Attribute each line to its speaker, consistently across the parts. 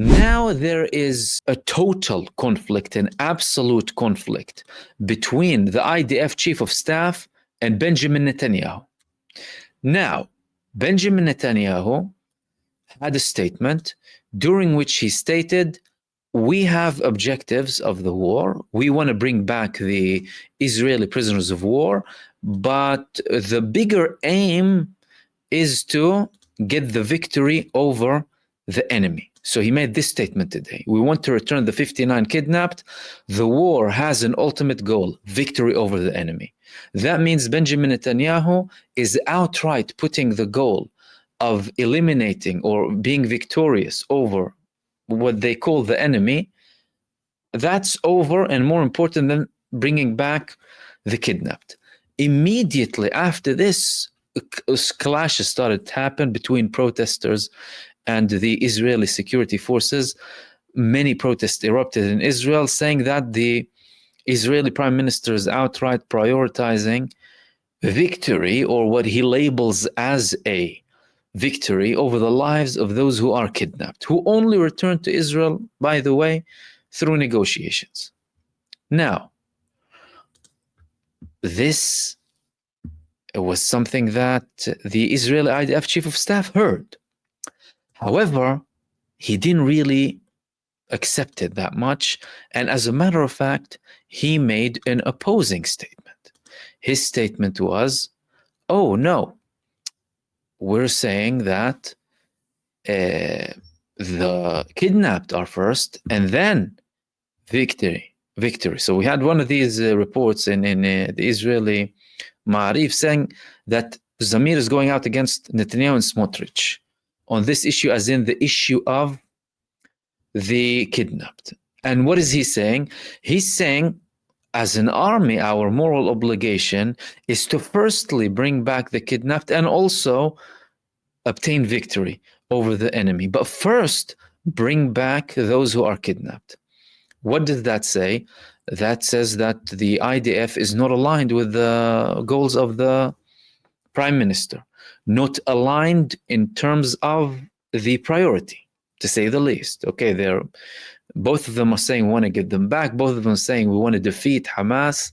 Speaker 1: Now there is a total conflict, an absolute conflict between the IDF chief of staff and Benjamin Netanyahu. Now, Benjamin Netanyahu had a statement during which he stated, we have objectives of the war. We want to bring back the Israeli prisoners of war, but the bigger aim is to get the victory over the enemy. So he made this statement today. We want to return the 59 kidnapped. The war has an ultimate goal, victory over the enemy. That means Benjamin Netanyahu is outright putting the goal of eliminating or being victorious over what they call the enemy. That's over and more important than bringing back the kidnapped. Immediately after this, clashes started to happen between protesters and the Israeli security forces. Many protests erupted in Israel, saying that the Israeli prime minister is outright prioritizing victory, or what he labels as a victory, over the lives of those who are kidnapped, who only returned to Israel, by the way, through negotiations. Now, this was something that the Israeli IDF chief of staff heard. However, he didn't really accept it that much. And as a matter of fact, he made an opposing statement. His statement was, oh no, we're saying that the kidnapped are first and then victory. So we had one of these reports in the Israeli Ma'arif saying that Zamir is going out against Netanyahu and Smotrich on this issue, as in the issue of the kidnapped. And what is he saying? He's saying, as an army, our moral obligation is to firstly bring back the kidnapped and also obtain victory over the enemy. But first, bring back those who are kidnapped. What does that say? That says that the IDF is not aligned with the goals of the prime minister, not aligned in terms of the priority, to say the least. Okay, both of them are saying we want to get them back. Both of them are saying we want to defeat Hamas,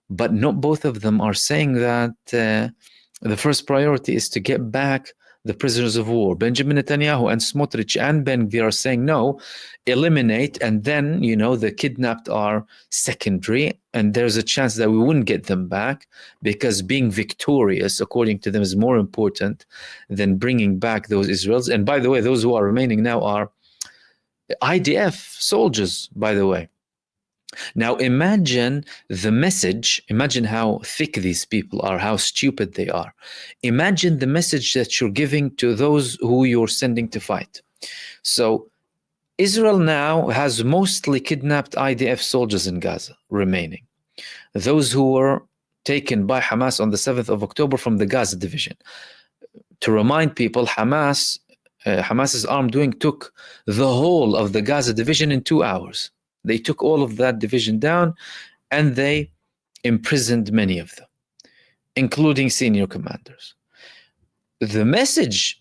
Speaker 1: but not both of them are saying that the first priority is to get back the prisoners of war. Benjamin Netanyahu and Smotrich and Ben Gvir are saying no, eliminate, and then, the kidnapped are secondary, and there's a chance that we wouldn't get them back because being victorious, according to them, is more important than bringing back those Israelis. And by the way, those who are remaining now are IDF soldiers, by the way. Now imagine the message, imagine how thick these people are, how stupid they are. Imagine the message that you're giving to those who you're sending to fight. So Israel now has mostly kidnapped IDF soldiers in Gaza remaining. Those who were taken by Hamas on the 7th of October from the Gaza division. To remind people, Hamas's armed wing took the whole of the Gaza division in 2 hours. They took all of that division down and they imprisoned many of them, including senior commanders. The message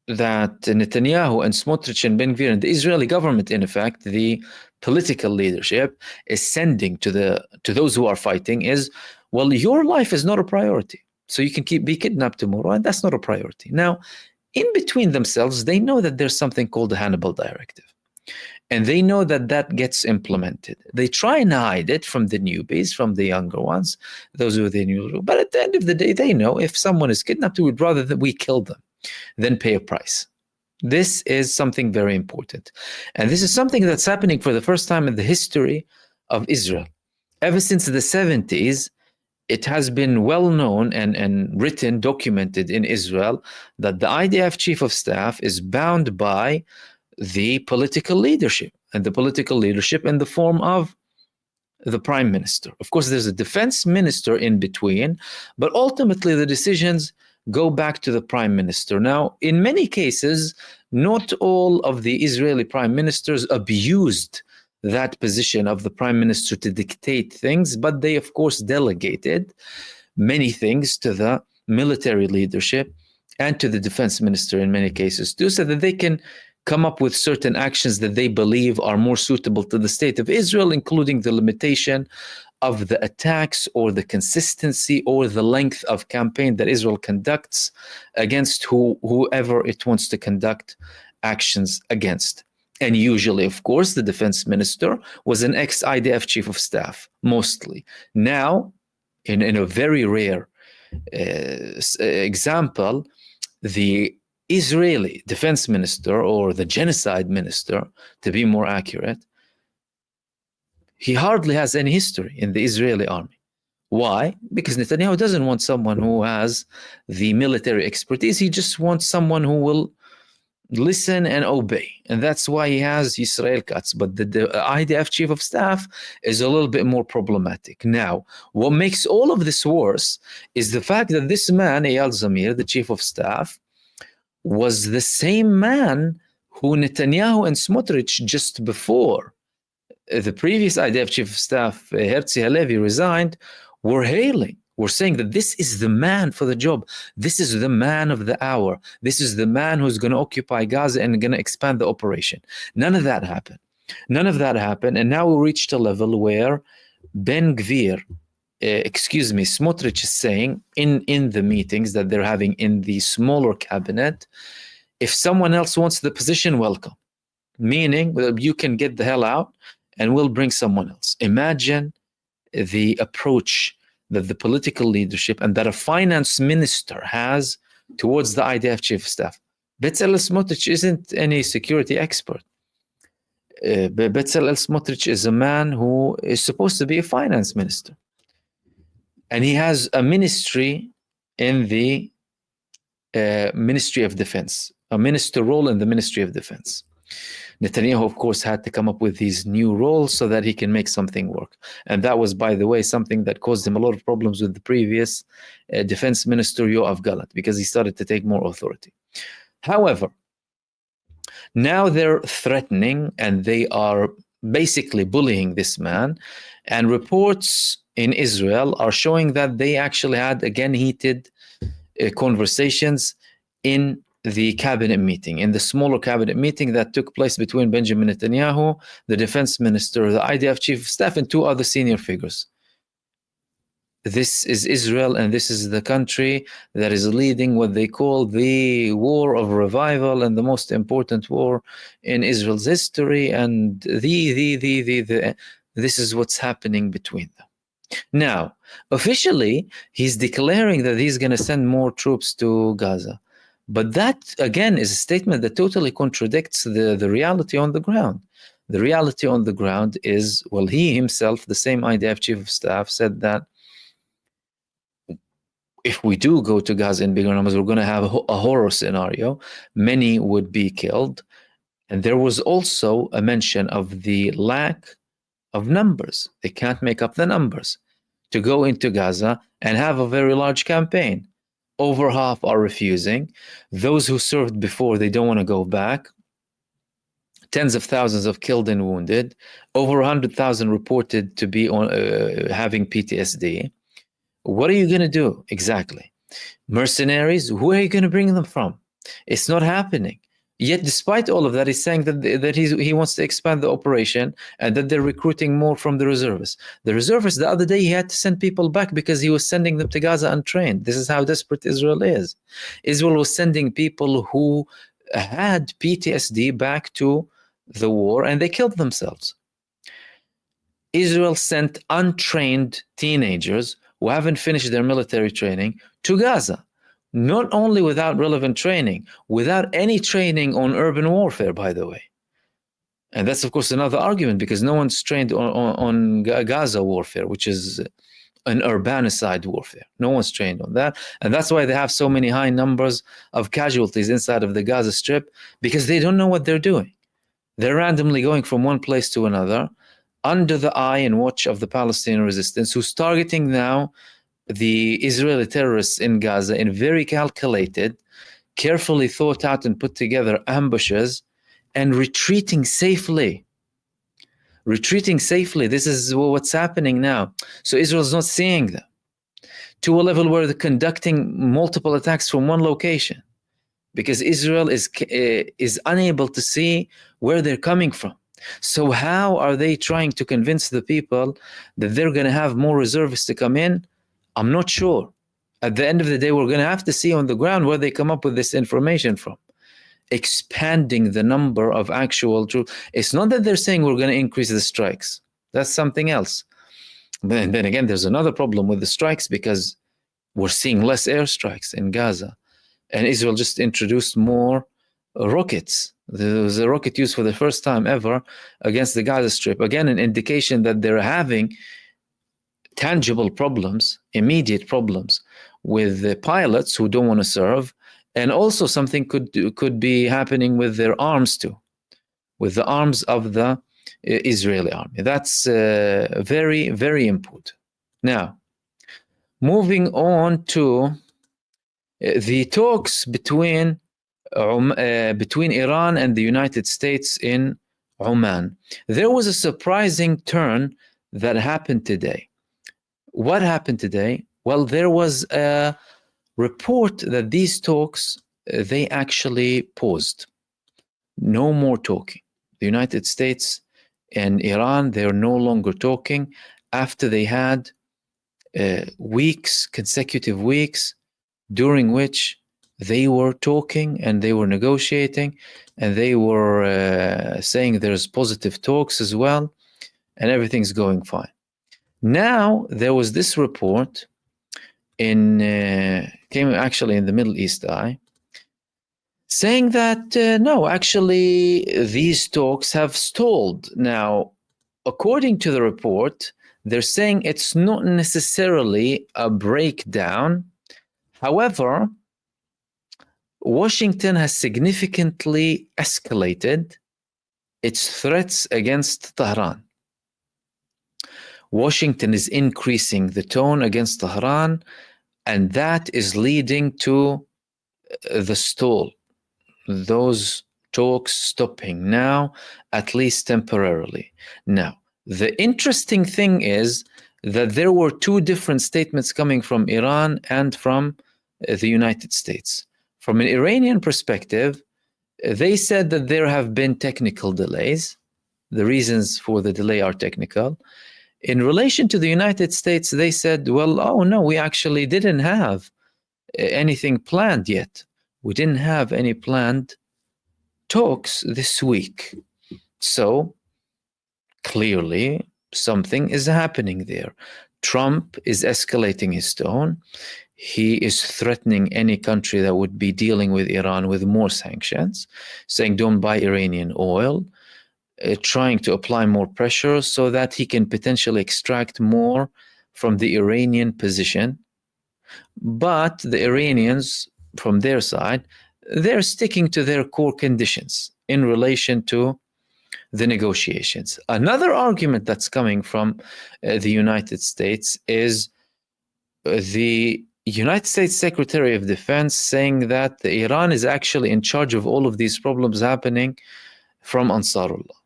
Speaker 1: that Netanyahu and Smotrich and Ben Gvir and the Israeli government, in effect, the political leadership, is sending to those who are fighting is, well, your life is not a priority. So you can be kidnapped tomorrow, and that's not a priority. Now, in between themselves, they know that there's something called the Hannibal Directive. And they know that that gets implemented. They try and hide it from the newbies, from the younger ones, those who are the new. But at the end of the day, they know if someone is kidnapped, we'd rather that we kill them than pay a price. This is something very important. And this is something that's happening for the first time in the history of Israel. Ever since the 70s, it has been well known and written, documented in Israel, that the IDF chief of staff is bound by the political leadership, and the political leadership in the form of the prime minister. Of course, there's a defense minister in between, but ultimately the decisions go back to the prime minister. Now, in many cases, not all of the Israeli prime ministers abused that position of the prime minister to dictate things, but they, of course, delegated many things to the military leadership and to the defense minister in many cases too, so that they can come up with certain actions that they believe are more suitable to the state of Israel, including the limitation of the attacks or the consistency or the length of campaign that Israel conducts against whoever it wants to conduct actions against. And usually, of course, the defense minister was an ex-IDF chief of staff, mostly. Now, in a very rare example, the Israeli defense minister, or the genocide minister, to be more accurate, he hardly has any history in the Israeli army. Why? Because Netanyahu doesn't want someone who has the military expertise. He just wants someone who will listen and obey. And that's why he has Yisrael Katz. But the IDF chief of staff is a little bit more problematic. Now, what makes all of this worse is the fact that this man, Eyal Zamir, the chief of staff, was the same man who Netanyahu and Smotrich, just before the previous IDF chief of staff, Herzi Halevi, resigned, were hailing. Were saying that this is the man for the job. This is the man of the hour. This is the man who's going to occupy Gaza and going to expand the operation. None of that happened. None of that happened. And now we reached a level where Smotrich is saying in the meetings that they're having in the smaller cabinet, if someone else wants the position, welcome. Meaning, you can get the hell out and we'll bring someone else. Imagine the approach that the political leadership and that a finance minister has towards the IDF chief of staff. Bezalel Smotrich isn't any security expert. Bezalel Smotrich is a man who is supposed to be a finance minister. And he has a ministry in the Ministry of Defense, a minister role in the Ministry of Defense. Netanyahu, of course, had to come up with these new roles so that he can make something work. And that was, by the way, something that caused him a lot of problems with the previous defense minister, Yoav Gallant, because he started to take more authority. However, now they're threatening and they are basically bullying this man. And reports in Israel are showing that they actually had, again, heated conversations in the cabinet meeting, in the smaller cabinet meeting that took place between Benjamin Netanyahu, the defense minister, the IDF chief of staff, and two other senior figures. This is Israel, and this is the country that is leading what they call the war of revival and the most important war in Israel's history. And this is what's happening between them. Now, officially, he's declaring that he's going to send more troops to Gaza. But that, again, is a statement that totally contradicts the reality on the ground. The reality on the ground is, well, he himself, the same IDF chief of staff, said that if we do go to Gaza in bigger numbers, we're going to have a horror scenario. Many would be killed. And there was also a mention of the lack of numbers. They can't make up the numbers to go into Gaza and have a very large campaign. Over half are refusing. Those who served before, they don't want to go back. Tens of thousands of killed and wounded. Over 100,000 reported to be having PTSD. What are you going to do exactly? Mercenaries, where are you going to bring them from? It's not happening. Yet, despite all of that, he's saying that he wants to expand the operation and that they're recruiting more from the reservists. The reservists, the other day, he had to send people back because he was sending them to Gaza untrained. This is how desperate Israel is. Israel was sending people who had PTSD back to the war, and they killed themselves. Israel sent untrained teenagers who haven't finished their military training to Gaza. Not only without relevant training, without any training on urban warfare, by the way. And that's, of course, another argument, because no one's trained on Gaza warfare, which is an urbanicide warfare. No one's trained on that. And that's why they have so many high numbers of casualties inside of the Gaza Strip, because they don't know what they're doing. They're randomly going from one place to another, under the eye and watch of the Palestinian resistance, who's targeting now the Israeli terrorists in Gaza in very calculated, carefully thought out and put together ambushes, and retreating safely. Retreating safely. This is what's happening now. So Israel's not seeing them to a level where they're conducting multiple attacks from one location. because Israel is unable to see where they're coming from. So how are they trying to convince the people that they're going to have more reservists to come in? I'm not sure. At the end of the day, we're going to have to see on the ground where they come up with this information from. Expanding the number of actual troops. It's not that they're saying we're going to increase the strikes. That's something else. But then again, there's another problem with the strikes, because we're seeing less airstrikes in Gaza. And Israel just introduced more rockets. There was a rocket used for the first time ever against the Gaza Strip. Again, an indication that they're having tangible problems, immediate problems with the pilots who don't want to serve. And also something could be happening with their arms too, with the arms of the Israeli army. That's very, very important. Now, moving on to the talks between Iran and the United States in Oman. There was a surprising turn that happened today. What happened today? Well, there was a report that these talks, they actually paused. No more talking. The United States and Iran, they're no longer talking after they had consecutive weeks, during which they were talking and they were negotiating and they were saying there's positive talks as well and everything's going fine. Now, there was this report came actually in the Middle East Eye, saying that no, actually these talks have stalled. Now, according to the report, they're saying it's not necessarily a breakdown. However, Washington has significantly escalated its threats against Tehran. Washington is increasing the tone against Tehran, and that is leading to the stall. Those talks stopping now, at least temporarily. Now, the interesting thing is that there were two different statements coming from Iran and from the United States. From an Iranian perspective, they said that there have been technical delays. The reasons for the delay are technical. In relation to the United States, they said, well, oh no, we actually didn't have anything planned yet. We didn't have any planned talks this week. So clearly something is happening there. Trump is escalating his tone. He is threatening any country that would be dealing with Iran with more sanctions, saying don't buy Iranian oil, trying to apply more pressure so that he can potentially extract more from the Iranian position. But the Iranians, from their side, they're sticking to their core conditions in relation to the negotiations. Another argument that's coming from the United States is the United States Secretary of Defense saying that Iran is actually in charge of all of these problems happening from Ansarullah.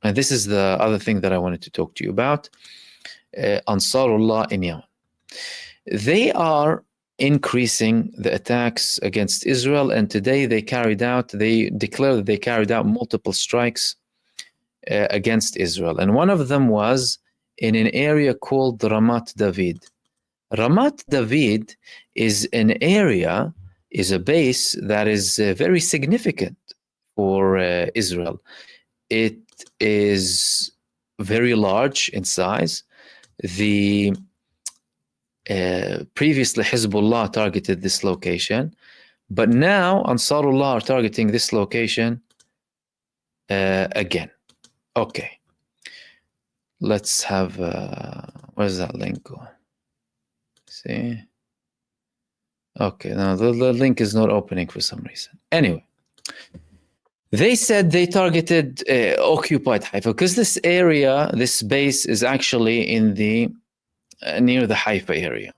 Speaker 1: And this is the other thing that I wanted to talk to you about. Ansarullah in Yemen. They are increasing the attacks against Israel, and today they declared that they carried out multiple strikes against Israel. And one of them was in an area called Ramat David. Ramat David is an area, is a base that is very significant for Israel. It is very large in size. The previously Hezbollah targeted this location, but now Ansarullah are targeting this location again. Okay, let's have where's that link go? See, okay, now the link is not opening for some reason. Anyway, they said they targeted occupied Haifa because this area, this base is actually in the near the Haifa area.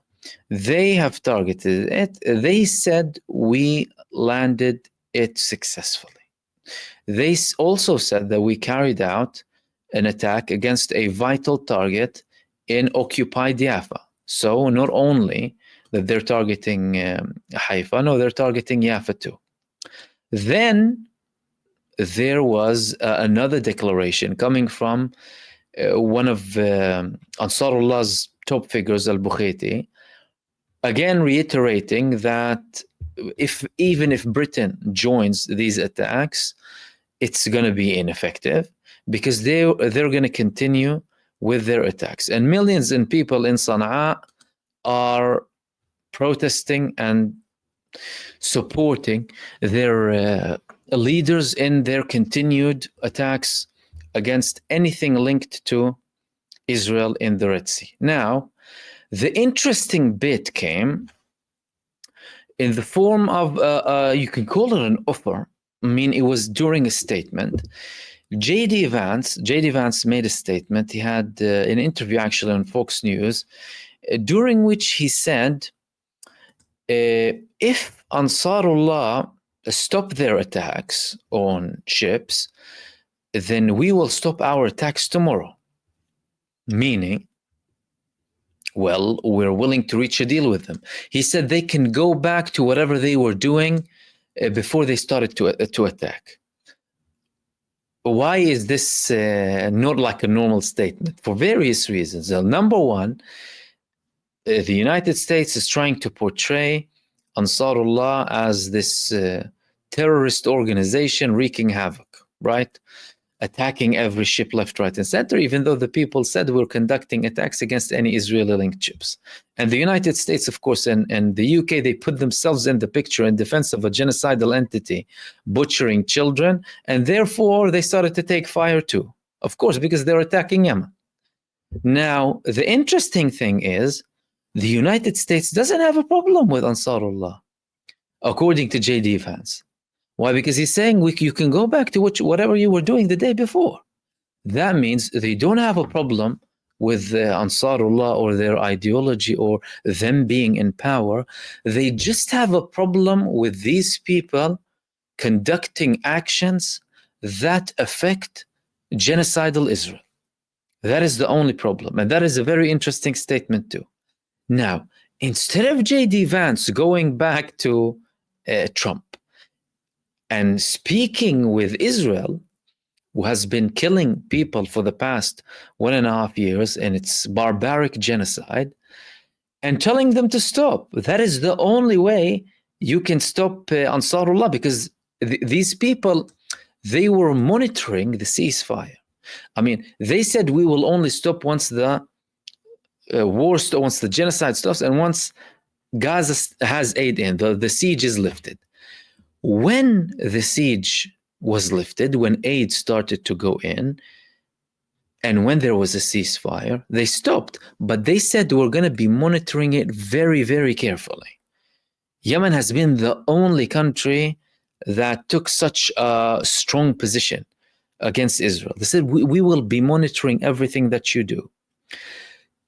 Speaker 1: They have targeted it. They said we landed it successfully. They also said that we carried out an attack against a vital target in occupied Jaffa. So not only that they're targeting Haifa, no, they're targeting Jaffa too. Then there was another declaration coming from one of Ansarullah's top figures, al-Bukhaiti, again reiterating that even if Britain joins these attacks, it's going to be ineffective because they're going to continue with their attacks. And millions of people in Sana'a are protesting and supporting their leaders in their continued attacks against anything linked to Israel in the Red Sea. Now, the interesting bit came in the form of, you can call it an offer. I mean, it was during a statement. J.D. Vance made a statement. He had an interview actually on Fox News, during which he said, if Ansarullah stop their attacks on ships, then we will stop our attacks tomorrow. Meaning, well, we're willing to reach a deal with them. He said they can go back to whatever they were doing before they started to attack. Why is this not like a normal statement? For various reasons. Number one, the United States is trying to portray Ansarullah as this terrorist organization wreaking havoc, right? Attacking every ship left, right, and center, even though the people said we're conducting attacks against any Israeli-linked ships. And the United States, of course, and the UK, they put themselves in the picture in defense of a genocidal entity butchering children, and therefore they started to take fire too, of course, because they're attacking Yemen. Now, the interesting thing is the United States doesn't have a problem with Ansarullah, according to J.D. Vance. Why? Because he's saying you can go back to whatever you were doing the day before. That means they don't have a problem with Ansarullah or their ideology or them being in power. They just have a problem with these people conducting actions that affect genocidal Israel. That is the only problem. And that is a very interesting statement too. Now, instead of J.D. Vance going back to Trump and speaking with Israel, who has been killing people for the past 1.5 years in its barbaric genocide, and telling them to stop. That is the only way you can stop Ansarullah, because these people, they were monitoring the ceasefire. I mean, they said we will only stop once the war stops, once the genocide stops, and once Gaza has aid in, the siege is lifted. When the siege was lifted, when aid started to go in, and when there was a ceasefire, they stopped. But they said we're going to be monitoring it very, very carefully. Yemen has been the only country that took such a strong position against Israel. They said, we will be monitoring everything that you do.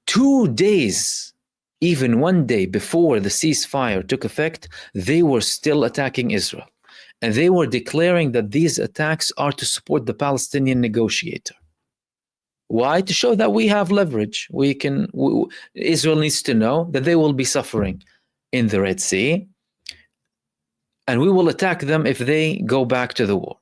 Speaker 1: 2 days, even 1 day before the ceasefire took effect, they were still attacking Israel. And they were declaring that these attacks are to support the Palestinian negotiator. Why? To show that we have leverage. Israel needs to know that they will be suffering in the Red Sea, and we will attack them if they go back to the war.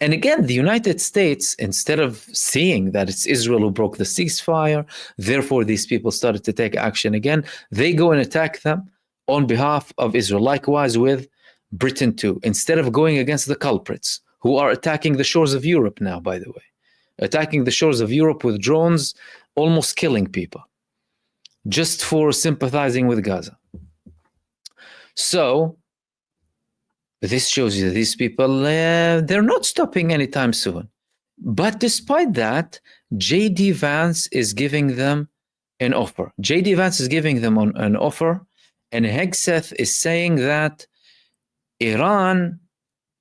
Speaker 1: And again, the United States, instead of seeing that it's Israel who broke the ceasefire, therefore these people started to take action again, they go and attack them on behalf of Israel. Likewise with Britain too, instead of going against the culprits who are attacking the shores of Europe now, by the way, attacking the shores of Europe with drones, almost killing people, just for sympathizing with Gaza. So this shows you that these people, they're not stopping anytime soon. But despite that, J.D. Vance is giving them an offer. J.D. Vance is giving them an offer, and Hegseth is saying that Iran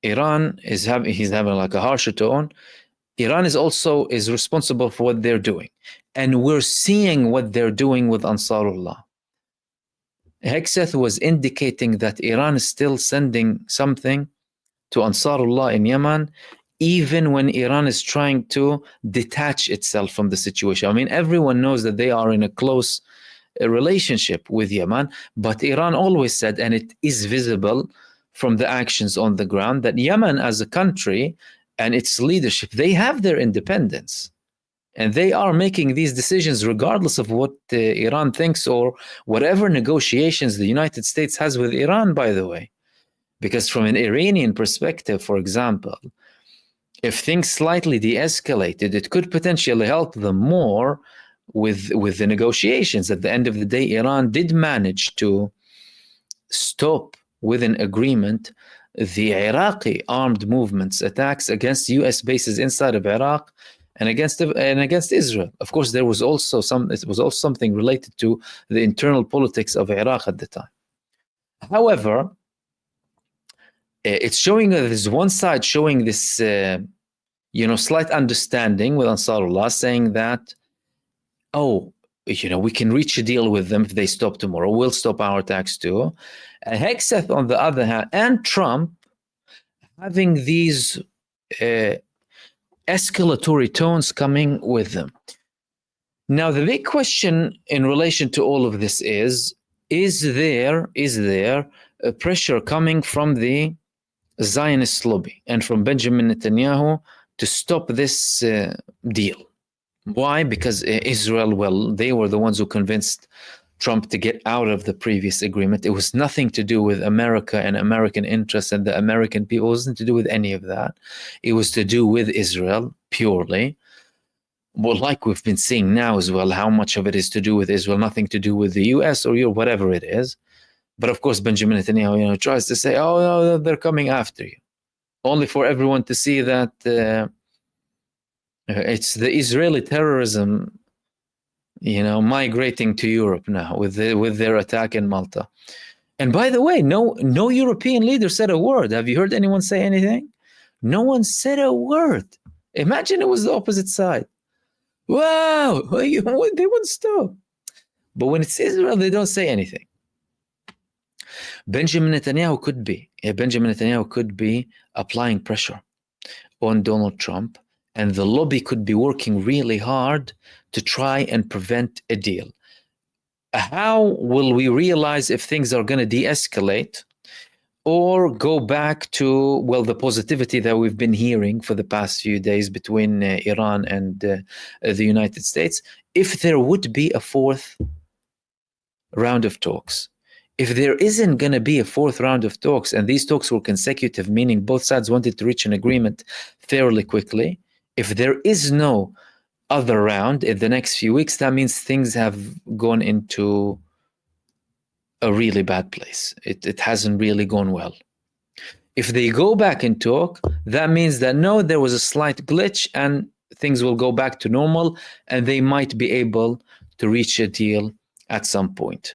Speaker 1: is he's having like a harsher tone. Iran is responsible for what they're doing. And we're seeing what they're doing with Ansarullah. Hegseth was indicating that Iran is still sending something to Ansarullah in Yemen, even when Iran is trying to detach itself from the situation. I mean, everyone knows that they are in a close relationship with Yemen, but Iran always said, and it is visible from the actions on the ground that Yemen as a country and its leadership, they have their independence. And they are making these decisions regardless of what Iran thinks or whatever negotiations the United States has with Iran, by the way. Because from an Iranian perspective, for example, if things slightly de-escalated, it could potentially help them more with the negotiations. At the end of the day, Iran did manage to stop with an agreement the Iraqi armed movements attacks against US bases inside of Iraq and against Israel. Of course, it was also something related to the internal politics of Iraq at the time. However, it's showing there's one side showing this slight understanding with Ansarullah, saying that, we can reach a deal with them if they stop tomorrow. We'll stop our attacks too. Hegseth, on the other hand, and Trump having these escalatory tones coming with them. Now, the big question in relation to all of this is there a pressure coming from the Zionist lobby and from Benjamin Netanyahu to stop this deal? Why? Because Israel, they were the ones who convinced Trump to get out of the previous agreement. It was nothing to do with America and American interests and the American people. It wasn't to do with any of that. It was to do with Israel purely. Well, like we've been seeing now as well, how much of it is to do with Israel, nothing to do with the US or whatever it is. But of course, Benjamin Netanyahu, tries to say, oh, no, they're coming after you. Only for everyone to see that it's the Israeli terrorism, migrating to Europe now with their attack in Malta. And by the way, no European leader said a word. Have you heard anyone say anything? No one said a word. Imagine it was the opposite side. Wow, they wouldn't stop. But when it's Israel, they don't say anything. Benjamin Netanyahu could be applying pressure on Donald Trump, and the lobby could be working really hard to try and prevent a deal. How will we realize if things are going to de-escalate or go back to, the positivity that we've been hearing for the past few days between Iran and the United States, if there would be a fourth round of talks? If there isn't going to be a fourth round of talks, and these talks were consecutive, meaning both sides wanted to reach an agreement fairly quickly, if there is no other round in the next few weeks, that means things have gone into a really bad place. It hasn't really gone well. If they go back and talk, that means that no, there was a slight glitch and things will go back to normal, and they might be able to reach a deal at some point.